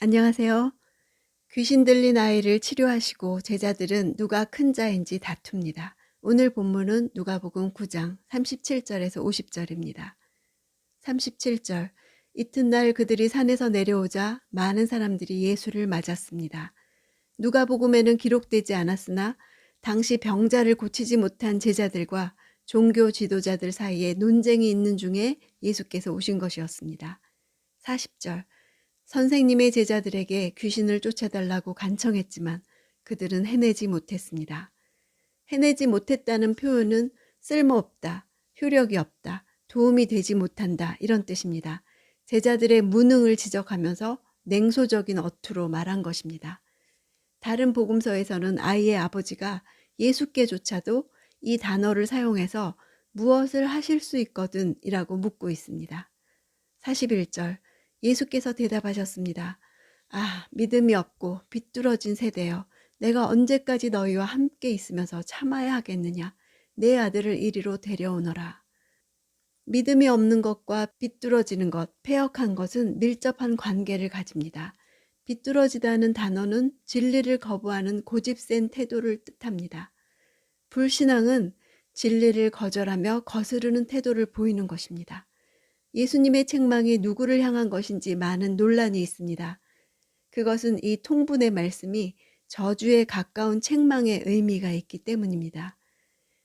안녕하세요. 귀신 들린 아이를 치료하시고 제자들은 누가 큰 자인지 다툽니다. 오늘 본문은 누가복음 9장 37절에서 50절입니다. 37절. 이튿날 그들이 산에서 내려오자 많은 사람들이 예수를 맞았습니다. 누가복음에는 기록되지 않았으나 당시 병자를 고치지 못한 제자들과 종교 지도자들 사이에 논쟁이 있는 중에 예수께서 오신 것이었습니다. 40절. 선생님의 제자들에게 귀신을 쫓아달라고 간청했지만 그들은 해내지 못했습니다. 해내지 못했다는 표현은 쓸모없다, 효력이 없다, 도움이 되지 못한다 이런 뜻입니다. 제자들의 무능을 지적하면서 냉소적인 어투로 말한 것입니다. 다른 복음서에서는 아이의 아버지가 예수께조차도 이 단어를 사용해서 무엇을 하실 수 있거든 이라고 묻고 있습니다. 41절. 예수께서 대답하셨습니다. 아, 믿음이 없고 비뚤어진 세대여. 내가 언제까지 너희와 함께 있으면서 참아야 하겠느냐. 내 아들을 이리로 데려오너라. 믿음이 없는 것과 비뚤어지는 것, 패역한 것은 밀접한 관계를 가집니다. 비뚤어지다는 단어는 진리를 거부하는 고집센 태도를 뜻합니다. 불신앙은 진리를 거절하며 거스르는 태도를 보이는 것입니다. 예수님의 책망이 누구를 향한 것인지 많은 논란이 있습니다. 그것은 이 통분의 말씀이 저주에 가까운 책망의 의미가 있기 때문입니다.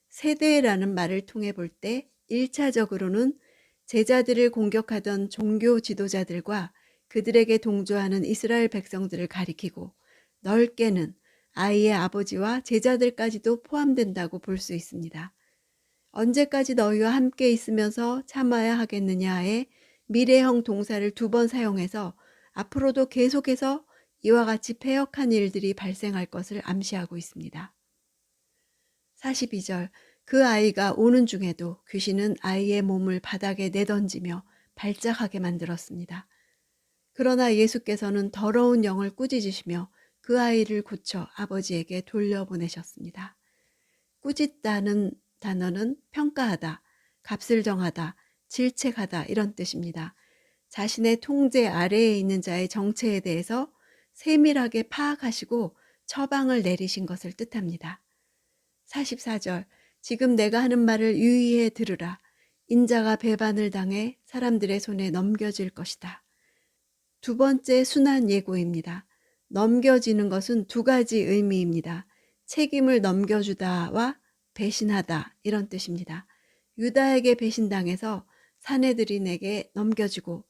세대라는 말을 통해 볼 때 1차적으로는 제자들을 공격하던 종교 지도자들과 그들에게 동조하는 이스라엘 백성들을 가리키고 넓게는 아이의 아버지와 제자들까지도 포함된다고 볼 수 있습니다. 언제까지 너희와 함께 있으면서 참아야 하겠느냐의 미래형 동사를 2번 사용해서 앞으로도 계속해서 이와 같이 패역한 일들이 발생할 것을 암시하고 있습니다. 42절. 그 아이가 오는 중에도 귀신은 아이의 몸을 바닥에 내던지며 발작하게 만들었습니다. 그러나 예수께서는 더러운 영을 꾸짖으시며 그 아이를 고쳐 아버지에게 돌려보내셨습니다. 꾸짖다는 단어는 평가하다, 값을 정하다, 질책하다 이런 뜻입니다. 자신의 통제 아래에 있는 자의 정체에 대해서 세밀하게 파악하시고 처방을 내리신 것을 뜻합니다. 44절. 지금 내가 하는 말을 유의해 들으라. 인자가 배반을 당해 사람들의 손에 넘겨질 것이다. 2번째 순환 예고입니다. 넘겨지는 것은 2가지 의미입니다. 책임을 넘겨주다와 배신하다 이런 뜻입니다. 유다에게 배신당해서 사내들인에게 넘겨지고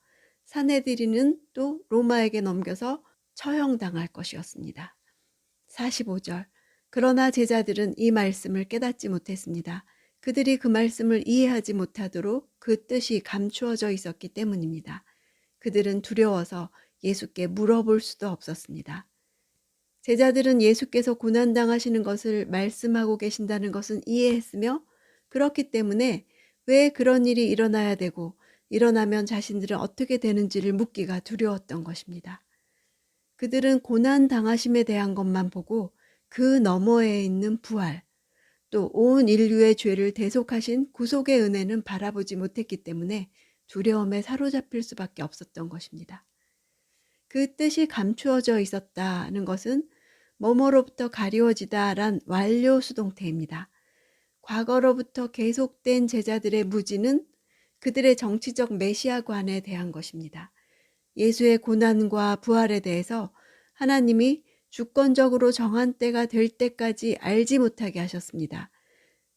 사내들인은 또 로마에게 넘겨서 처형당할 것이었습니다. 45절. 그러나 제자들은 이 말씀을 깨닫지 못했습니다. 그들이 그 말씀을 이해하지 못하도록 그 뜻이 감추어져 있었기 때문입니다. 그들은 두려워서 예수께 물어볼 수도 없었습니다. 제자들은 예수께서 고난당하시는 것을 말씀하고 계신다는 것은 이해했으며 그렇기 때문에 왜 그런 일이 일어나야 되고 일어나면 자신들은 어떻게 되는지를 묻기가 두려웠던 것입니다. 그들은 고난당하심에 대한 것만 보고 그 너머에 있는 부활, 또 온 인류의 죄를 대속하신 구속의 은혜는 바라보지 못했기 때문에 두려움에 사로잡힐 수밖에 없었던 것입니다. 그 뜻이 감추어져 있었다는 것은 뭐뭐로부터 가리워지다란 완료 수동태입니다. 과거로부터 계속된 제자들의 무지는 그들의 정치적 메시아관에 대한 것입니다. 예수의 고난과 부활에 대해서 하나님이 주권적으로 정한 때가 될 때까지 알지 못하게 하셨습니다.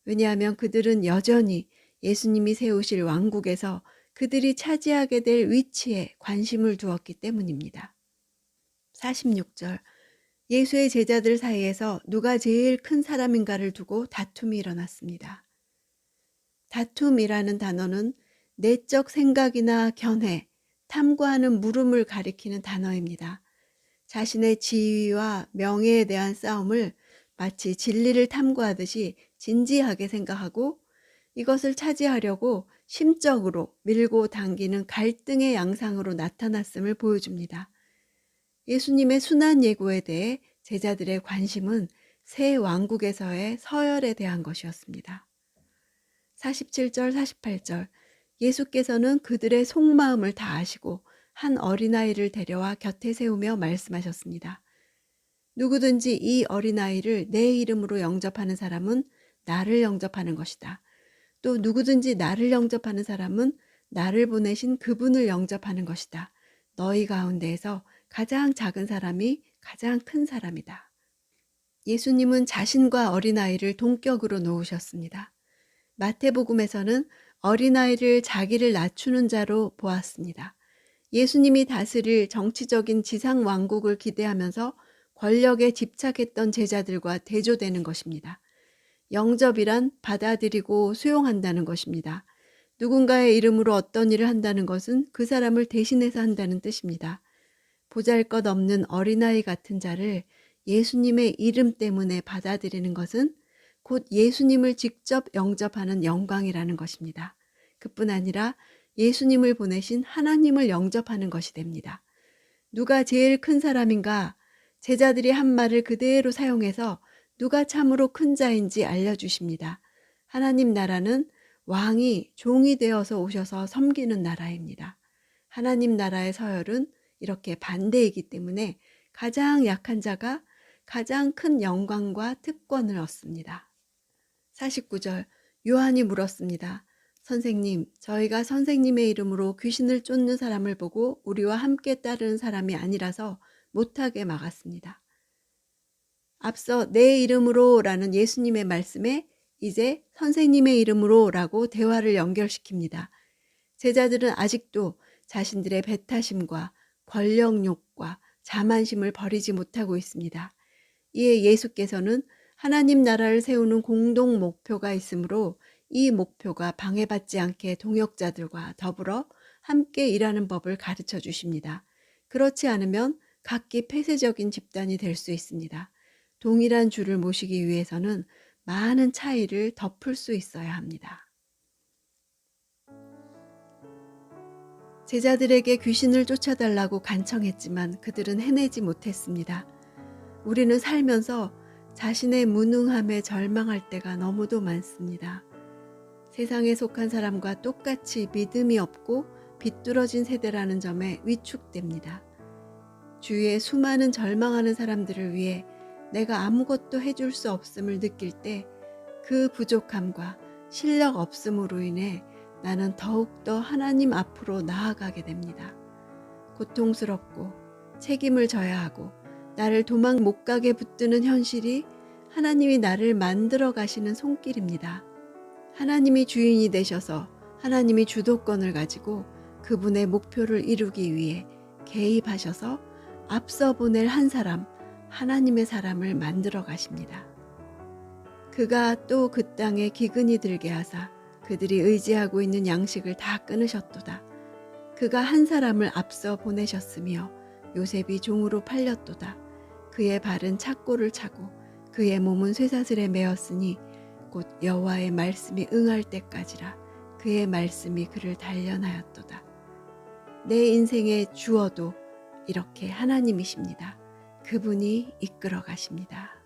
왜냐하면 그들은 여전히 예수님이 세우실 왕국에서 그들이 차지하게 될 위치에 관심을 두었기 때문입니다. 46절. 예수의 제자들 사이에서 누가 제일 큰 사람인가를 두고 다툼이 일어났습니다. 다툼이라는 단어는 내적 생각이나 견해, 탐구하는 물음을 가리키는 단어입니다. 자신의 지위와 명예에 대한 싸움을 마치 진리를 탐구하듯이 진지하게 생각하고 이것을 차지하려고 심적으로 밀고 당기는 갈등의 양상으로 나타났음을 보여줍니다. 예수님의 순환 예고에 대해 제자들의 관심은 새 왕국에서의 서열에 대한 것이었습니다. 47절, 48절. 예수께서는 그들의 속마음을 다 아시고 한 어린아이를 데려와 곁에 세우며 말씀하셨습니다. 누구든지 이 어린아이를 내 이름으로 영접하는 사람은 나를 영접하는 것이다. 또 누구든지 나를 영접하는 사람은 나를 보내신 그분을 영접하는 것이다. 너희 가운데에서 가장 작은 사람이 가장 큰 사람이다. 예수님은 자신과 어린아이를 동격으로 놓으셨습니다. 마태복음에서는 어린아이를 자기를 낮추는 자로 보았습니다. 예수님이 다스릴 정치적인 지상 왕국을 기대하면서 권력에 집착했던 제자들과 대조되는 것입니다. 영접이란 받아들이고 수용한다는 것입니다. 누군가의 이름으로 어떤 일을 한다는 것은 그 사람을 대신해서 한다는 뜻입니다. 보잘것없는 어린아이 같은 자를 예수님의 이름 때문에 받아들이는 것은 곧 예수님을 직접 영접하는 영광이라는 것입니다. 그뿐 아니라 예수님을 보내신 하나님을 영접하는 것이 됩니다. 누가 제일 큰 사람인가? 제자들이 한 말을 그대로 사용해서 누가 참으로 큰 자인지 알려주십니다. 하나님 나라는 왕이 종이 되어서 오셔서 섬기는 나라입니다. 하나님 나라의 서열은 이렇게 반대이기 때문에 가장 약한 자가 가장 큰 영광과 특권을 얻습니다. 49절 요한이 물었습니다. 선생님, 저희가 선생님의 이름으로 귀신을 쫓는 사람을 보고 우리와 함께 따르는 사람이 아니라서 못하게 막았습니다. 앞서 내 이름으로 라는 예수님의 말씀에 이제 선생님의 이름으로 라고 대화를 연결시킵니다. 제자들은 아직도 자신들의 배타심과 권력욕과 자만심을 버리지 못하고 있습니다. 이에 예수께서는 하나님 나라를 세우는 공동 목표가 있으므로 이 목표가 방해받지 않게 동역자들과 더불어 함께 일하는 법을 가르쳐 주십니다. 그렇지 않으면 각기 폐쇄적인 집단이 될 수 있습니다. 동일한 주를 모시기 위해서는 많은 차이를 덮을 수 있어야 합니다. 제자들에게 귀신을 쫓아달라고 간청했지만 그들은 해내지 못했습니다. 우리는 살면서 자신의 무능함에 절망할 때가 너무도 많습니다. 세상에 속한 사람과 똑같이 믿음이 없고 비뚤어진 세대라는 점에 위축됩니다. 주위에 수많은 절망하는 사람들을 위해 내가 아무것도 해줄 수 없음을 느낄 때 그 부족함과 실력 없음으로 인해 나는 더욱더 하나님 앞으로 나아가게 됩니다. 고통스럽고 책임을 져야 하고 나를 도망 못 가게 붙드는 현실이 하나님이 나를 만들어 가시는 손길입니다. 하나님이 주인이 되셔서 하나님이 주도권을 가지고 그분의 목표를 이루기 위해 개입하셔서 앞서 보낼 한 사람, 하나님의 사람을 만들어 가십니다. 그가 또 그 땅에 기근이 들게 하사 그들이 의지하고 있는 양식을 다 끊으셨도다. 그가 한 사람을 앞서 보내셨으며 요셉이 종으로 팔렸도다. 그의 발은 착고를 차고 그의 몸은 쇠사슬에 매었으니 곧 여호와의 말씀이 응할 때까지라. 그의 말씀이 그를 단련하였도다. 내 인생의 주어도 이렇게 하나님이십니다. 그분이 이끌어 가십니다.